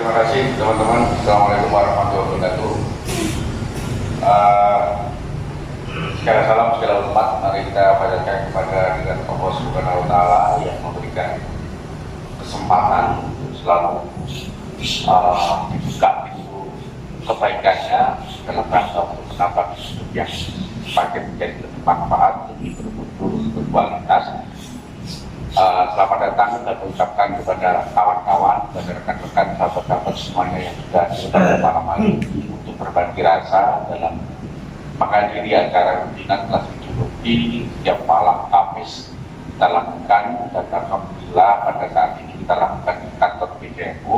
Terima kasih teman-teman. Assalamualaikum warahmatullahi wabarakatuh. Segala salam, segala hormat mari kita panjatkan kepada Tuhan Allah Subhanahu wa Ta'ala yang memberikan kesempatan selalu dibuka pintu kebaikannya dalam rangka untuk menambah hidup yang semakin menjadi lebih manfaat, lebih bermutu, berkualitas. Selamat datang dan ucapkan kepada kawan-kawan, kepada rekan-rekan, sahabat-sahabat semuanya yang sudah pada malam hari untuk berbagi rasa dalam menghadiri acara rutinan kelas ideologi setiap malam Kamis kita lakukan, dan alhamdulillah pada saat ini kita lakukan di kantor PDMU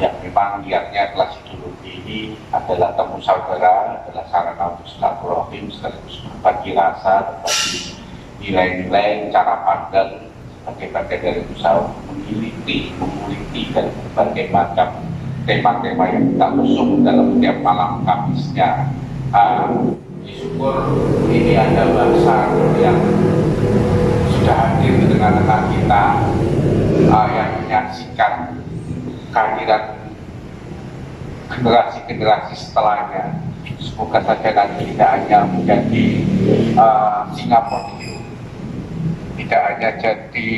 yang memang niatnya kelas ideologi ini adalah temu saudara, adalah sarana untuk silaturahim sekaligus berbagi rasa, berbagi nilai-nilai, cara pandang sebagai bagian dari usaha menguliti dan berbagai macam tema-tema yang kita usung dalam setiap malam Kamisnya. Syukur ini ada bahasa yang sudah hadir di tengah-tengah kita yang menyaksikan kehadiran generasi-generasi setelahnya. Semoga saja nanti tidak hanya menjadi singa podium, tidak hanya jadi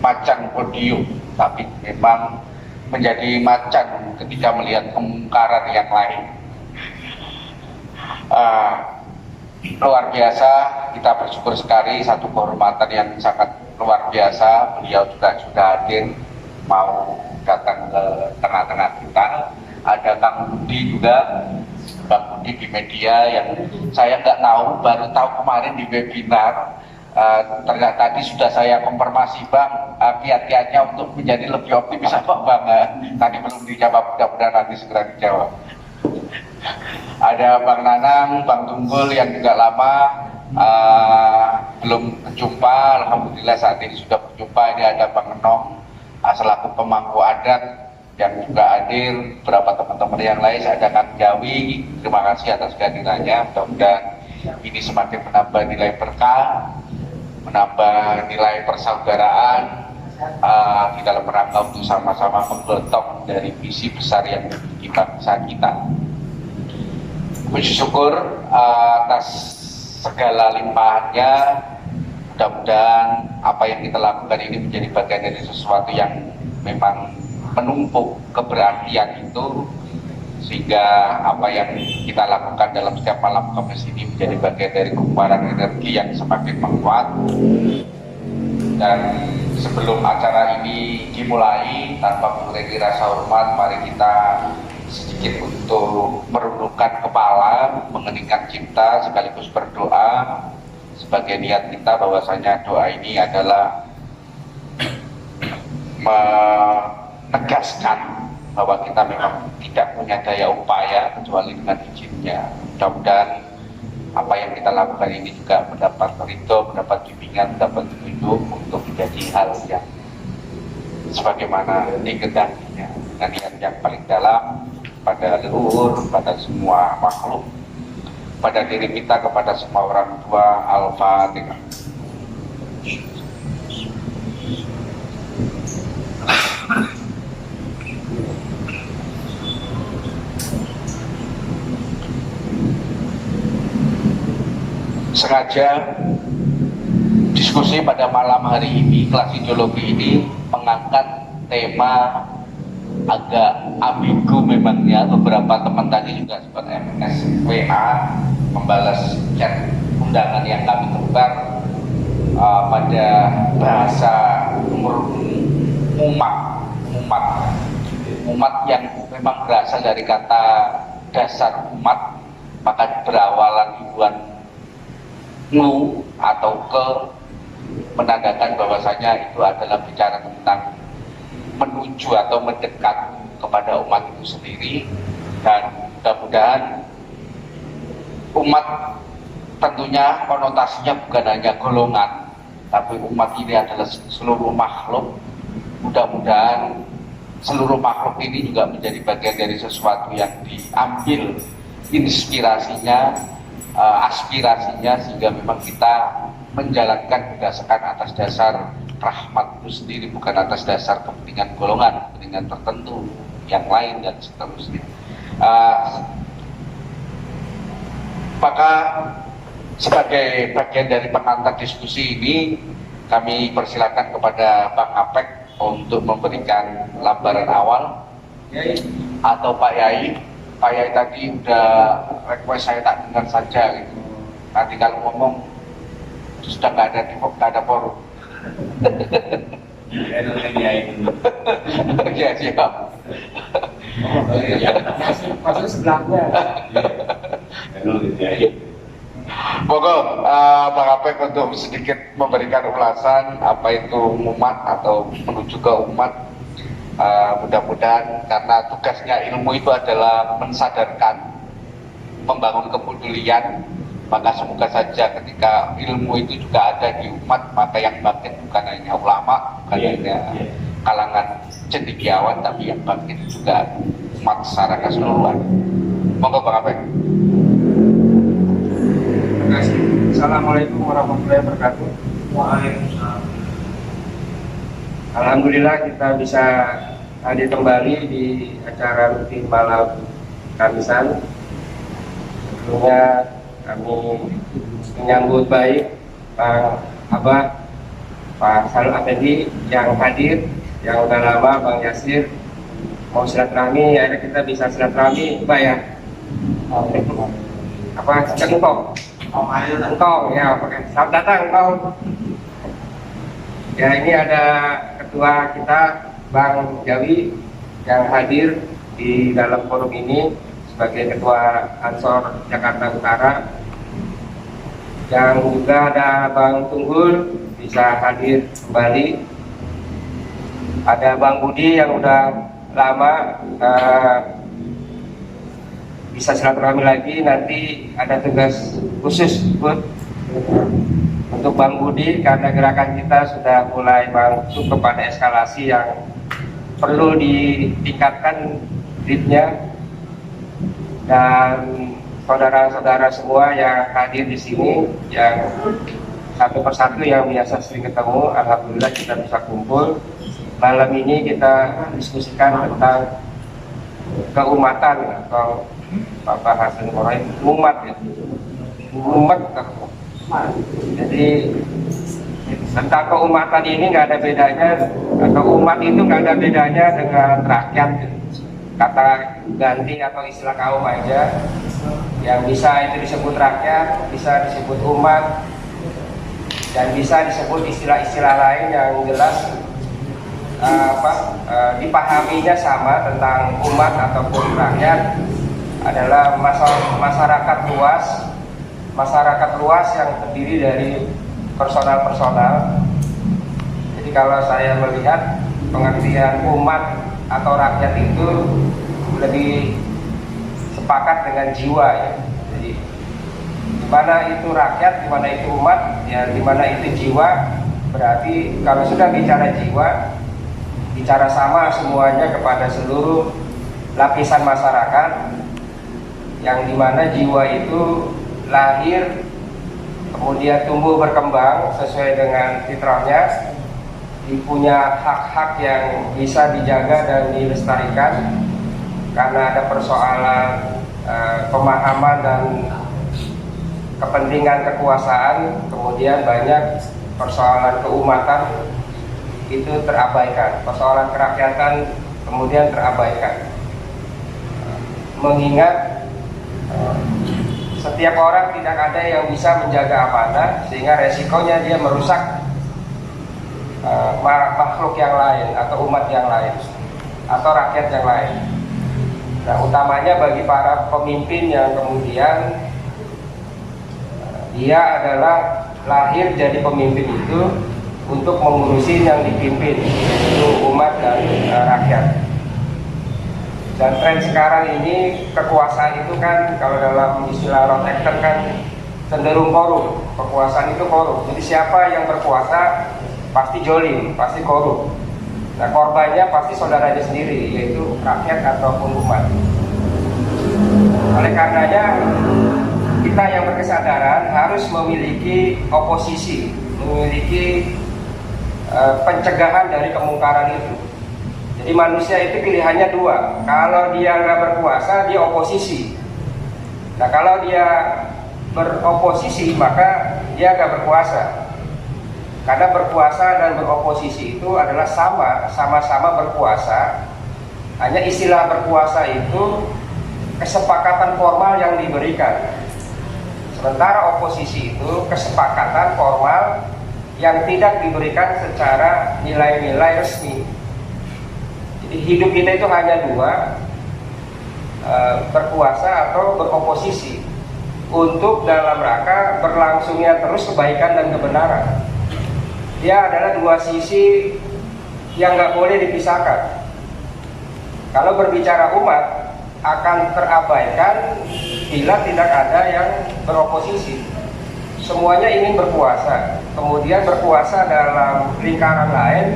macan podium, tapi memang menjadi macan ketika melihat kemungkaran yang lain. Luar biasa, kita bersyukur sekali, satu kehormatan yang sangat luar biasa. Beliau juga sudah hadir, mau datang ke tengah-tengah kita. Ada Kang Budi juga, Bang Budi di media yang saya nggak tahu, baru tahu kemarin di webinar. Ternyata tadi sudah saya konfirmasi, Bang, kiat-kiatnya untuk menjadi lebih optimis apa Bang? Tadi belum dijawab, mudah-mudahan nanti segera dijawab. Ada Bang Nanang, Bang Tunggul yang juga lama belum berjumpa, alhamdulillah saat ini sudah berjumpa. Ini ada Bang Enong selaku pemangku adat yang juga hadir, beberapa teman-teman yang lain, ada Kang Jawi, terima kasih atas kehadirannya. Mudah-mudahan ini semakin menambah nilai berkah, menambah nilai persaudaraan di dalam rangka untuk sama-sama menggotong dari visi besar yang dimiliki bangsa kita. Puji syukur atas segala limpahannya. Mudah-mudahan apa yang kita lakukan ini menjadi bagian dari sesuatu yang memang menumpuk keberartian itu, sehingga apa yang kita lakukan dalam setiap malam Kamis ini menjadi bagian dari kumparan energi yang semakin menguat. Dan sebelum acara ini dimulai, tanpa mengurangi rasa hormat, mari kita sedikit untuk merundukkan kepala, mengeningkan cipta, sekaligus berdoa sebagai niat kita bahwasanya doa ini adalah menegaskan bahwa kita memang tidak punya daya upaya kecuali dengan izinnya. Mudah-mudahan apa yang kita lakukan ini juga mendapat ridho, mendapat bimbingan, mendapat petunjuk untuk menjadi hal yang sebagaimana dikehendakinya, dengan niat yang paling dalam pada leluhur, pada semua makhluk, pada diri kita, kepada semua orang tua. Al-Fatihah. Sengaja diskusi pada malam hari ini, kelas ideologi ini mengangkat tema agak ambigu memangnya. Beberapa teman tadi juga sempat SMS WA membalas chat undangan yang kami tebar pada bahasa umat yang memang berasal dari kata dasar umat, maka berawalan ribuan nu atau ke, menandakan bahwasanya itu adalah bicara tentang menuju atau mendekat kepada umat itu sendiri. Dan mudah-mudahan umat tentunya konotasinya bukan hanya golongan, tapi umat ini adalah seluruh makhluk. Mudah-mudahan seluruh makhluk ini juga menjadi bagian dari sesuatu yang diambil inspirasinya, aspirasinya, sehingga memang kita menjalankan berdasarkan atas dasar rahmat itu sendiri, bukan atas dasar kepentingan golongan, kepentingan tertentu yang lain dan seterusnya. Maka sebagai bagian dari pengantar diskusi ini, kami persilakan kepada Bang Apek untuk memberikan gambaran awal, atau Pak Yai. Pak Yai tadi udah request saya tak dengar saja gitu. Nanti kalau ngomong sudah nggak ada forum. Ya siap. Masuk sebelahnya. Monggo Bang Apek untuk sedikit memberikan ulasan apa itu umat atau menuju ke umat. Mudah-mudahan karena tugasnya ilmu itu adalah mensadarkan, membangun kepedulian, maka semoga saja ketika ilmu itu juga ada di umat, maka yang bangkit bukan hanya ulama, bukan hanya kalangan cendekiawan, tapi yang bangkit juga umat secara keseluruhan. Monggo Bang Apek. Terima kasih. Assalamualaikum warahmatullahi wabarakatuh. Waalaikumsalam. Alhamdulillah kita bisa hadir kembali di acara rutin malam Kamisan. Sebelumnya kami menyambut baik Bang Abah, Pak Salul Afendi yang hadir, yang udah lama Bang Yasir mau silaturahmi, akhirnya kita bisa silaturahmi, Pak ya. Apa engkong? Engkong ya, selamat datang engkong. Ya, ini ada ketua kita Bang Jawi yang hadir di dalam forum ini sebagai ketua Ansor Jakarta Utara. Yang juga ada Bang Tunggul bisa hadir kembali. Ada Bang Budi yang udah lama bisa silaturahmi lagi. Nanti ada tugas khusus untuk Bang Budi karena gerakan kita sudah mulai masuk kepada eskalasi yang perlu ditingkatkan ritnya, dan saudara-saudara semua yang hadir di sini yang satu persatu yang biasa sering ketemu, alhamdulillah kita bisa kumpul. Malam ini kita diskusikan tentang keumatan atau Bapak Hasan Korai, umat ya. Umat. Jadi tentang keumatan ini nggak ada bedanya, atau umat itu nggak ada bedanya dengan rakyat. Kata ganti atau istilah kaum aja, yang bisa itu disebut rakyat, bisa disebut umat, dan bisa disebut istilah-istilah lain yang jelas dipahaminya sama tentang umat ataupun rakyat adalah masyarakat luas. Masyarakat luas yang terdiri dari personal-personal. Jadi kalau saya melihat pengertian umat atau rakyat itu lebih sepakat dengan jiwa ya. Jadi di mana itu rakyat, di mana itu umat, ya di mana itu jiwa. Berarti kalau sudah bicara jiwa, bicara sama semuanya kepada seluruh lapisan masyarakat, yang dimana jiwa itu lahir, kemudian tumbuh berkembang sesuai dengan fitrahnya, punya hak-hak yang bisa dijaga dan dilestarikan. Karena ada persoalan pemahaman dan kepentingan kekuasaan, kemudian banyak persoalan keumatan itu terabaikan, persoalan kerakyatan kemudian terabaikan. Mengingat setiap orang tidak ada yang bisa menjaga amanah, sehingga resikonya dia merusak makhluk yang lain atau umat yang lain atau rakyat yang lain. Nah, utamanya bagi para pemimpin yang kemudian dia adalah lahir jadi pemimpin itu untuk mengurusi yang dipimpin, yaitu umat dan rakyat. Dan tren sekarang ini kekuasaan itu kan kalau dalam istilah Rotecker kan cenderung korup. Kekuasaan itu korup. Jadi siapa yang berkuasa pasti jolim, pasti korup. Nah, korbannya pasti saudaranya sendiri, yaitu rakyat ataupun umat. Oleh karenanya kita yang berkesadaran harus memiliki oposisi, memiliki pencegahan dari kemungkaran itu. Jadi manusia itu pilihannya dua. Kalau dia nggak berkuasa, dia oposisi. Nah, kalau dia beroposisi, maka dia nggak berkuasa. Karena berkuasa dan beroposisi itu adalah sama-sama berkuasa. Hanya istilah berkuasa itu kesepakatan formal yang diberikan. Sementara oposisi itu kesepakatan formal yang tidak diberikan secara nilai-nilai resmi. Jadi hidup kita itu hanya dua, berkuasa atau beroposisi, untuk dalam rangka berlangsungnya terus kebaikan dan kebenaran. Dia adalah dua sisi yang nggak boleh dipisahkan. Kalau berbicara umat akan terabaikan bila tidak ada yang beroposisi. Semuanya ingin berkuasa, kemudian berkuasa dalam lingkaran lain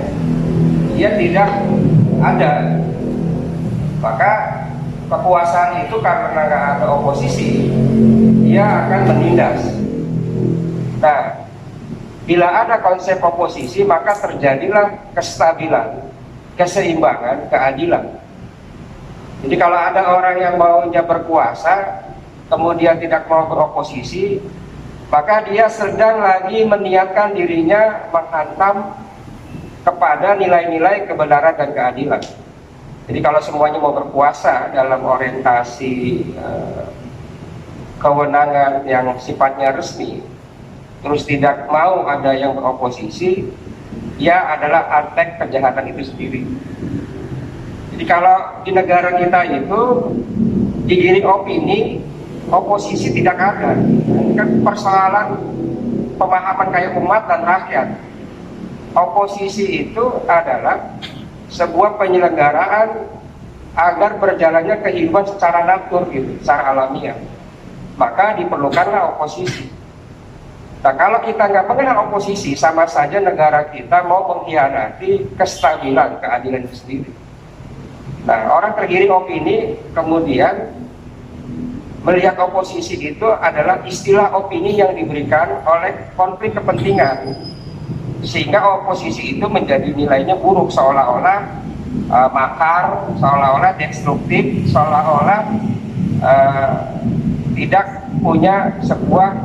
dia tidak ada. Maka kekuasaan itu karena nggak ada oposisi, dia akan menindas. Nah, bila ada konsep oposisi, maka terjadilah kestabilan, keseimbangan, keadilan. Jadi kalau ada orang yang maunya berkuasa, kemudian tidak mau beroposisi, maka dia sedang lagi meniatkan dirinya menghantam kepada nilai-nilai kebenaran dan keadilan. Jadi kalau semuanya mau berkuasa dalam orientasi kewenangan yang sifatnya resmi, terus tidak mau ada yang beroposisi, dia adalah artek kejahatan itu sendiri. Jadi kalau di negara kita itu digiring opini, oposisi tidak ada. Ini kan persoalan pemahaman kayak umat dan rakyat. Oposisi itu adalah sebuah penyelenggaraan agar berjalannya kehidupan secara natur gitu, secara alamiah. Maka diperlukanlah oposisi. Nah, kalau kita nggak mengenal oposisi, sama saja negara kita mau mengkhianati kestabilan, keadilan itu sendiri. Nah, orang tergiring opini kemudian melihat oposisi itu adalah istilah opini yang diberikan oleh konflik kepentingan, sehingga oposisi itu menjadi nilainya buruk, seolah-olah makar, seolah-olah destruktif, seolah-olah tidak punya sebuah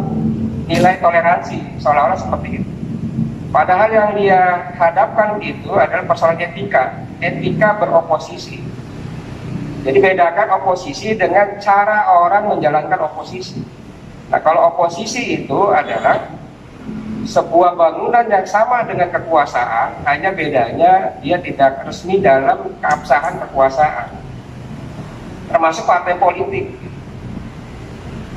nilai toleransi, seolah-olah seperti itu. Padahal yang dia hadapkan itu adalah persoalan etika beroposisi. Jadi bedakan oposisi dengan cara orang menjalankan oposisi. Nah, kalau oposisi itu adalah sebuah bangunan yang sama dengan kekuasaan, hanya bedanya dia tidak resmi dalam keabsahan kekuasaan, termasuk partai politik.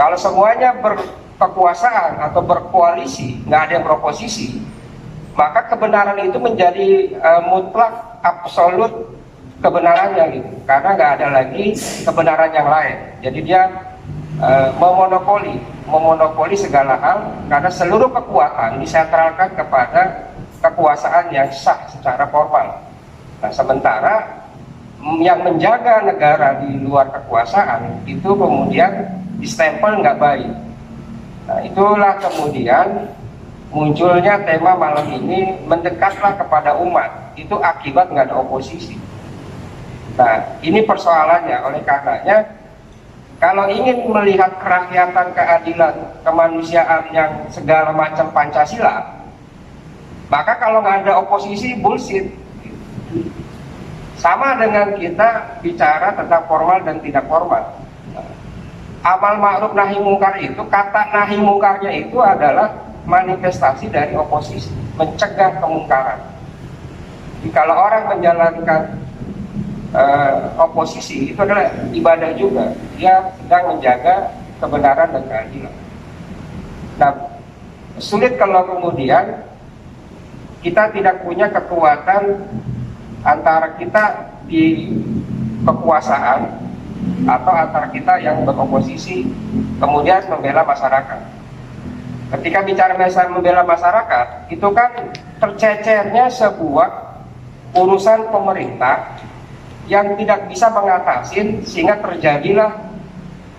Kalau semuanya berkekuasaan atau berkoalisi, nggak ada yang beroposisi, maka kebenaran itu menjadi mutlak, absolut kebenarannya gitu, karena nggak ada lagi kebenaran yang lain. Jadi dia memonopoli segala hal, karena seluruh kekuatan disentralkan kepada kekuasaan yang sah secara formal. Nah, sementara yang menjaga negara di luar kekuasaan itu kemudian distempel nggak baik. Nah, itulah kemudian munculnya tema malam ini, mendekatlah kepada umat. Itu akibat nggak ada oposisi. Nah, ini persoalannya. Oleh karenanya, kalau ingin melihat kerakyatan, keadilan, kemanusiaan yang segala macam Pancasila, maka kalau nggak ada oposisi, bullshit. Sama dengan kita bicara tentang formal dan tidak formal. Amal ma'ruf nahi mungkar itu, kata nahi mungkarnya itu adalah manifestasi dari oposisi, mencegah kemungkaran. Jadi kalau orang menjalankan oposisi, itu adalah ibadah juga. Dia sedang menjaga kebenaran dan keadilan. Nah, sulit kalau kemudian kita tidak punya kekuatan antara kita di kekuasaan atau antara kita yang beroposisi kemudian membela masyarakat. Ketika bicara membela masyarakat, itu kan tercecernya sebuah urusan pemerintah yang tidak bisa mengatasi, sehingga terjadilah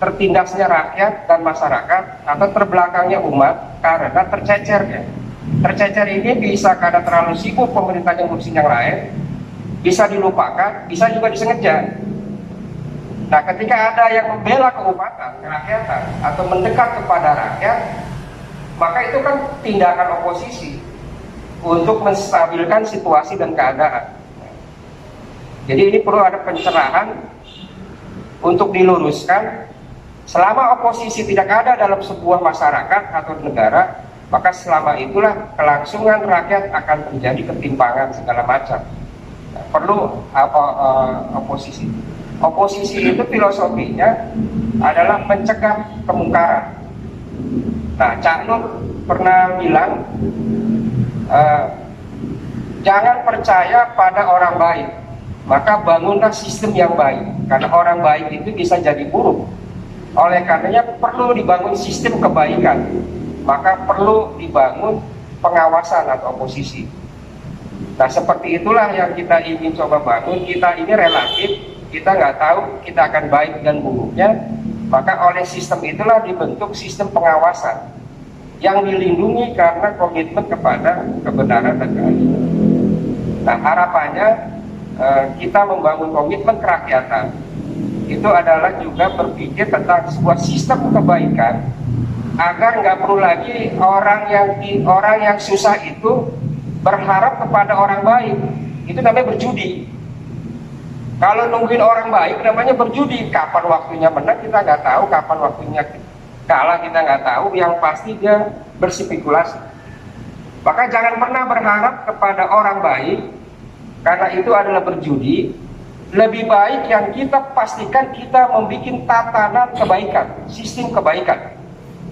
tertindasnya rakyat dan masyarakat atau terbelakangnya umat karena tercecernya. Tercecer ini bisa karena terlalu sibuk pemerintahnya ngurusin yang lain, bisa dilupakan, bisa juga disengaja. Nah, ketika ada yang membela keumatan, kerakyatan, atau mendekat kepada rakyat, maka itu kan tindakan oposisi untuk menstabilkan situasi dan keadaan. Jadi ini perlu ada pencerahan untuk diluruskan. Selama oposisi tidak ada dalam sebuah masyarakat atau negara, maka selama itulah kelangsungan rakyat akan terjadi ketimpangan segala macam. Nah, perlu oposisi. Oposisi itu filosofinya adalah mencegah kemungkaran. Nah, Cak Nur pernah bilang, jangan percaya pada orang baik, maka bangunlah sistem yang baik. Karena orang baik itu bisa jadi buruk. Oleh karenanya perlu dibangun sistem kebaikan, maka perlu dibangun pengawasan atau oposisi. Nah, seperti itulah yang kita ingin coba bangun. Kita ini relatif, kita nggak tahu kita akan baik dan buruknya, maka oleh sistem itulah dibentuk sistem pengawasan yang dilindungi karena komitmen kepada kebenaran dan keadilan. Nah, harapannya kita membangun komitmen kerakyatan itu adalah juga berpikir tentang sebuah sistem kebaikan agar nggak perlu lagi orang yang susah itu berharap kepada orang baik. Itu namanya berjudi. Kalau nungguin orang baik namanya berjudi. Kapan waktunya menang kita nggak tahu, kapan waktunya kalah kita nggak tahu. Yang pasti dia berspekulasi. Maka jangan pernah berharap kepada orang baik, karena itu adalah berjudi. Lebih baik yang kita pastikan kita membuat tatanan kebaikan, sistem kebaikan.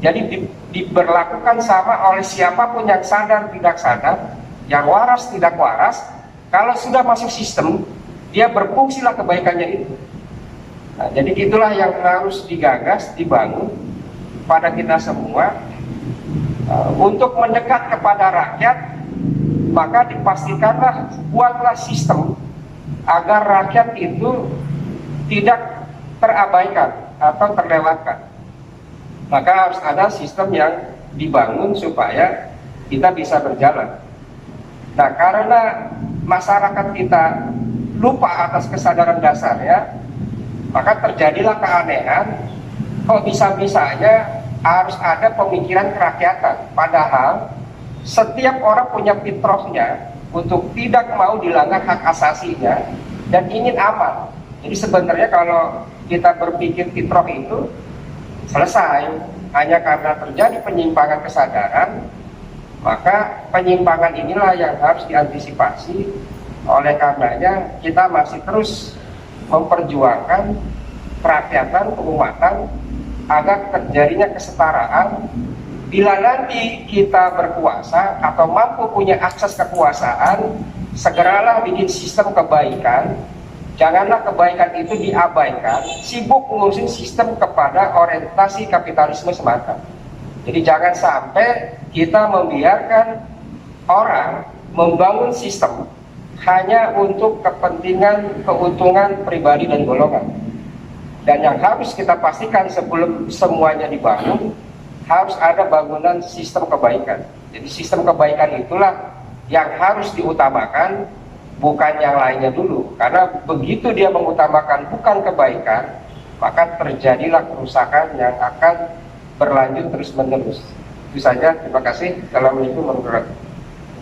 Jadi diberlakukan sama oleh siapapun yang sadar tidak sadar, yang waras tidak waras. Kalau sudah masuk sistem, dia berfungsilah kebaikannya itu. Nah, jadi itulah yang harus digagas, dibangun pada kita semua untuk mendekat kepada rakyat. Maka dipastikanlah, buatlah sistem agar rakyat itu tidak terabaikan atau terlewatkan. Maka harus ada sistem yang dibangun supaya kita bisa berjalan. Nah, karena masyarakat kita lupa atas kesadaran dasarnya, maka terjadilah keanehan. Kok bisa-bisanya harus ada pemikiran kerakyatan, padahal setiap orang punya fitrahnya untuk tidak mau dilanggar hak asasinya dan ingin aman. Jadi sebenarnya kalau kita berpikir fitrah itu selesai, hanya karena terjadi penyimpangan kesadaran, maka penyimpangan inilah yang harus diantisipasi. Oleh karenanya kita masih terus memperjuangkan kerakyatan, keumatan agar terjadinya kesetaraan. Bila nanti kita berkuasa atau mampu punya akses kekuasaan, segeralah bikin sistem kebaikan. Janganlah kebaikan itu diabaikan, sibuk ngurusin sistem kepada orientasi kapitalisme semata. Jadi jangan sampai kita membiarkan orang membangun sistem hanya untuk kepentingan, keuntungan pribadi dan golongan. Dan yang harus kita pastikan sebelum semuanya dibangun, harus ada bangunan sistem kebaikan. Jadi sistem kebaikan itulah yang harus diutamakan, bukan yang lainnya dulu. Karena begitu dia mengutamakan bukan kebaikan, maka terjadilah kerusakan yang akan berlanjut terus-menerus. Itu saja, terima kasih. Assalamualaikum warahmatullahi wabarakatuh.